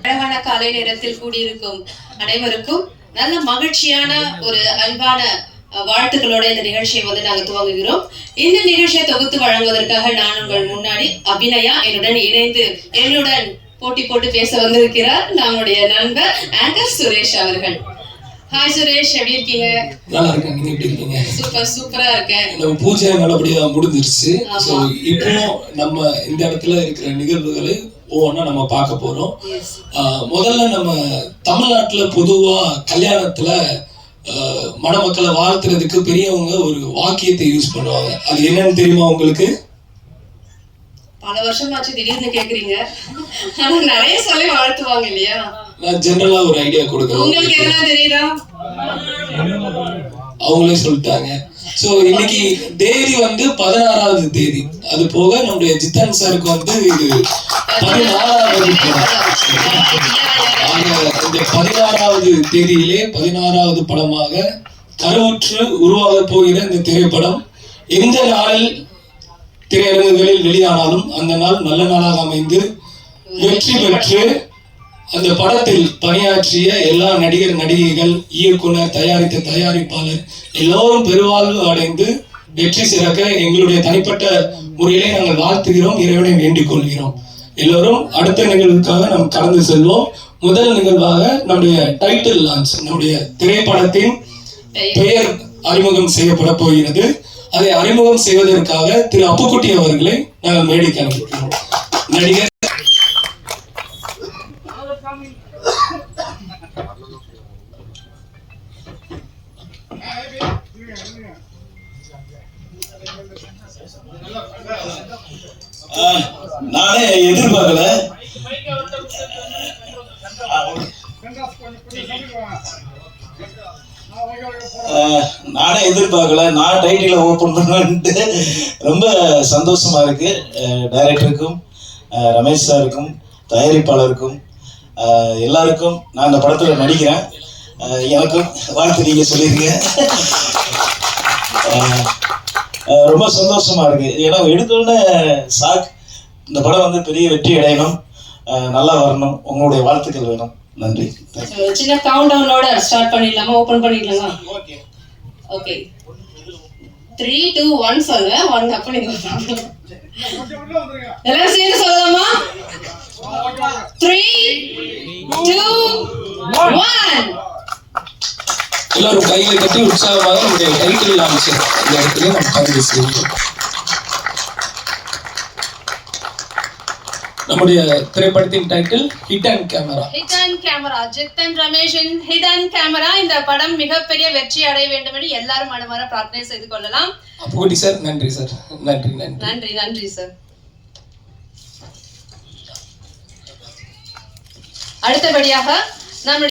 அழகான காலை நேரத்தில் கூடியிருக்கும் அனைவருக்கும் நல்ல மகிழ்ச்சியான ஒரு அன்பான வாழ்த்துக்களோட இந்த நிகழ்ச்சியை நாங்க துவங்குகிறோம். இந்த நிகழ்ச்சியை தொகுத்து வழங்குவதற்காக நான் உங்கள் முன்னாடி அபிநயா என்னுடன் போட்டி போட்டு பேச வந்திருக்கிறார் நம்முடைய நண்பர் ஆங்கர் சுரேஷ் அவர்கள். ஹாய் சுரேஷ், எப்படி இருக்கீங்க? நல்லா இருக்கேன், நீங்க எப்படி இருக்கீங்க? சூப்பரா இருக்கேன். நம்ம பூஜை நல்லபடியா முடிஞ்சிருச்சு. சோ இப்போ நம்ம இந்த இடத்துல இருக்கிற நிகழ்வுகளை ஒவ்வொன்னா நம்ம பார்க்க போறோம். முதல்ல நம்ம தமிழ்நாட்டுல பொதுவா கல்யாணத்துல மணமக்களை வாழ்த்துறதுக்கு பெரியவங்க ஒரு வாக்கியத்தை யூஸ் பண்ணுவாங்க. அது என்னன்னு தெரியுமா உங்களுக்கு? பல வருஷமாச்சு திடீர்னு கேக்குறீங்க. ஆனா நிறைய சொல்லி வாழ்த்துவாங்க இல்லையா? நான் ஜெனரலா ஒரு ஐடியா கொடுக்குறேன். உங்களுக்கு என்ன தெரியுதா? அவங்களே சொல்லிட்டாங்க. சோ இன்னைக்கு தேதி 16வது தேதி. அது போக நம்முடைய ஜித்தன் சாருக்கு இது 16வது. இந்த 16வது தேதியிலே 16வது படமாக கருவுற்று உருவாக போகிற இந்த திரைப்படம் எந்த நாளில் திரையரங்குகளில் வெளியானாலும் அந்த நாள் நல்ல நாளாக அமைந்து வெற்றி பெற்று அந்த படத்தில் பணியாற்றிய எல்லா நடிகர் நடிகைகள், இயக்குனர், தயாரித்த தயாரிப்பாளர் எல்லோரும் பெருவாழ்வு அடைந்து வெற்றி சிறக்க எங்களுடைய தனிப்பட்ட முறையிலே நாங்கள் வாழ்த்துகிறோம், இறைவனை வேண்டிக் கொள்கிறோம். எல்லோரும் அடுத்த நிகழ்வுக்காக நாம் கடந்து செல்வோம். முதல் நிகழ்வாக நம்முடைய டைட்டில் லான்ச், நம்முடைய திரைப்படத்தின் பெயர் அறிமுகம் செய்யப்பட போகிறது. அதை அறிமுகம் செய்வதற்காக திரு அப்புக்குட்டி அவர்களை நாங்கள் மேடைக்கு அனுப்புகிறோம். நடிகர் நானே எதிர்பார்க்கல. நான் டைட்டில ஓபன் பண்ணுவேன்ட்டு ரொம்ப சந்தோஷமா இருக்கு. டைரக்டருக்கும், ரமேஷ் சாருக்கும், தயாரிப்பாளருக்கும், எல்லாருக்கும் நான் இந்த படத்துல நடிக்கிறேன். எனக்கும் வாழ்த்து நீங்க சொல்லிருக்கீங்க. ரொம்ப சந்தோஷமா இருக்கு. ஏன்னா எடுத்தோடனே சாக் இந்த படம் பெரிய வெற்றி அடையணும், நல்லா வரணும். உங்களுடைய வாழ்த்துக்கள் வேணும். நன்றி. சின்ன கவுண்ட் டவுனோட ஸ்டார்ட் பண்ணிடலாமா? ஓபன் பண்ணிடலாமா? ஓகே. 3 2 1 சொல்லுங்க. 1 அப்ப நீங்க எல்லாரும் சேர்ந்து சொல்லலாமா? 3 2 1. எல்லாரும் கைகளை கட்டி உற்சாகமாக நம்முடைய டைட்டில் லான்ச் இந்த இடத்துல நம்ம பதிவு செய்வோம். நம்முடைய திரைப்படத்தின் title hit and camera. Hit and camera, Jithan ரமேஷின் ஹிட் அண்ட் கேமரா. இந்த படம் மிகப்பெரிய வெற்றி அடைய வேண்டும் என்று எல்லாரும் மனமார பிரார்த்தனை செய்து கொள்ளலாம். அப்புக்குட்டி சார், நன்றி சார். நன்றி நன்றி நன்றி நன்றி சார். அடுத்தபடியாக நம்ம